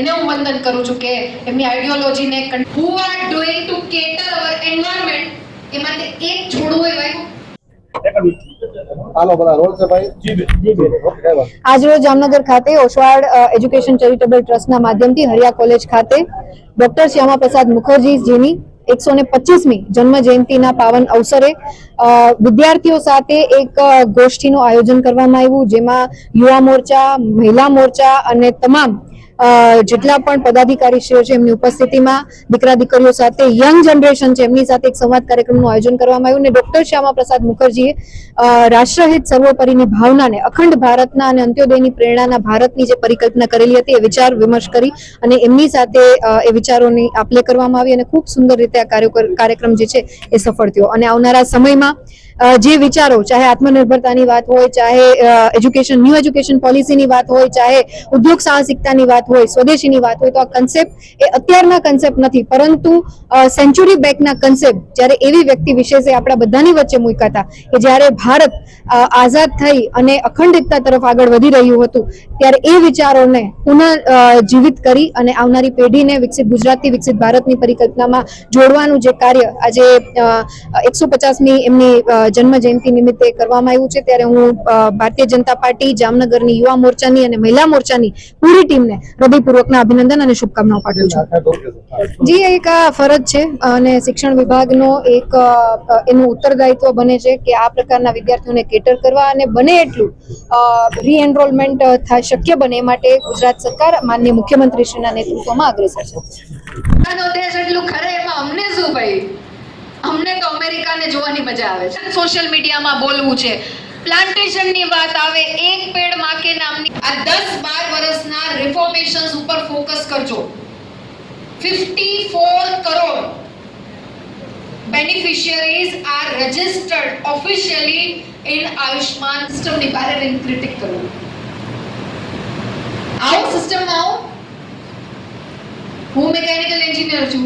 એને હું વંદન કરું છું કે એમની આઈડિયોલોજીને who are doing to cater our environment એમાં એક છોડવું એ વાયુ। આજરોજ જામનગર ખાતે ઓસવાડ એજ્યુકેશન ચેરિટેબલ ટ્રસ્ટના માધ્યમથી હરિયા કોલેજ ખાતે ડોક્ટર શ્યામા પ્રસાદ મુખર્જીજીની 125મી જન્મ જયંતિના પાવન અવસરે વિદ્યાર્થીઓ સાથે એક ગોષ્ઠીનું આયોજન કરવામાં આવ્યું, જેમાં યુવા મોરચા, મહિલા મોરચા અને તમામ જેટલા પણ પદાધિકારીશ્રીઓ છે એમની ઉપસ્થિતિમાં દીકરા દીકરીઓ સાથે યંગ જનરેશન છે એમની સાથે એક સંવાદ કાર્યક્રમનું આયોજન કરવામાં આવ્યું અને ડોક્ટર શ્યામા પ્રસાદ મુખર્જીએ રાષ્ટ્રહિત સર્વોપરીની ભાવનાને, અખંડ ભારતના અને અંત્યોદયની પ્રેરણાના ભારતની જે પરિકલ્પના કરેલી હતી એ વિચાર વિમર્શ કરી અને એમની સાથે એ વિચારોની આપલે કરવામાં આવી અને ખૂબ સુંદર રીતે આ કાર્યક્રમ જે છે એ સફળ થયો અને આવનારા સમયમાં જે વિચારો, ચાહે આત્મનિર્ભરતાની વાત હોય, ચાહે ન્યૂ એજ્યુકેશન પોલિસીની વાત હોય, ચાહે ઉદ્યોગ સાહસિકતાની વાત હોય, સ્વદેશીની વાત હોય, તો આ કન્સેપ્ટ એ અત્યારના કન્સેપ્ટ નથી, પરંતુ સેન્ચુરી બેકના કન્સેપ્ટ જ્યારે એવી વ્યક્તિ વિશેષે આપણા બધાની વચ્ચે મૂક્યા હતા કે જ્યારે ભારત આઝાદ થઈ અને અખંડિતતા તરફ આગળ વધી રહ્યું હતું ત્યારે એ વિચારોને પુનઃ જીવિત કરી અને આવનારી પેઢીને વિકસિત ગુજરાતથી વિકસિત ભારતની પરિકલ્પનામાં જોડવાનું જે કાર્ય આજે 150મી એમની જન્મ જયંતિ નિમિત્તે કરવામાં આવ્યું છે, ત્યારે હું ભારતીય જનતા પાર્ટી જામનગરની યુવા મોરચાની અને મહિલા મોરચાની પૂરી ટીમને હૃદયપૂર્વકના અભિનંદન અને શુભકામનાઓ પાઠવું છું। જી, એક આ ફરજ છે અને શિક્ષણ વિભાગનો એક એનું ઉત્તરદાયિત્વ બને છે કે આ પ્રકારના વિદ્યાર્થીઓને કેટર કરવા અને બને એટલું રીએનરોલમેન્ટ શક્ય બને એ માટે ગુજરાત સરકાર માનનીય મુખ્યમંત્રીશ્રીના નેતૃત્વમાં અગ્રેસર છે। એટલું ખરે એમાં અમને શું ભાઈ, અમને તો અમેરિકાને જોવાની મજા આવે છે, સોશિયલ મીડિયામાં બોલવું છે, પ્લાન્ટેશનની વાત આવે, એક પેડ માં કે નામની આ 10-12 વર્ષના રિફોર્મેશન્સ ઉપર ફોકસ કરજો। 54 crore beneficiaries are registered officially in Ayushman system ની બારે ક્રિટિક કરો। આવો સિસ્ટમમાં આવો, હું મિકેનિકલ એન્જિનિયર છું,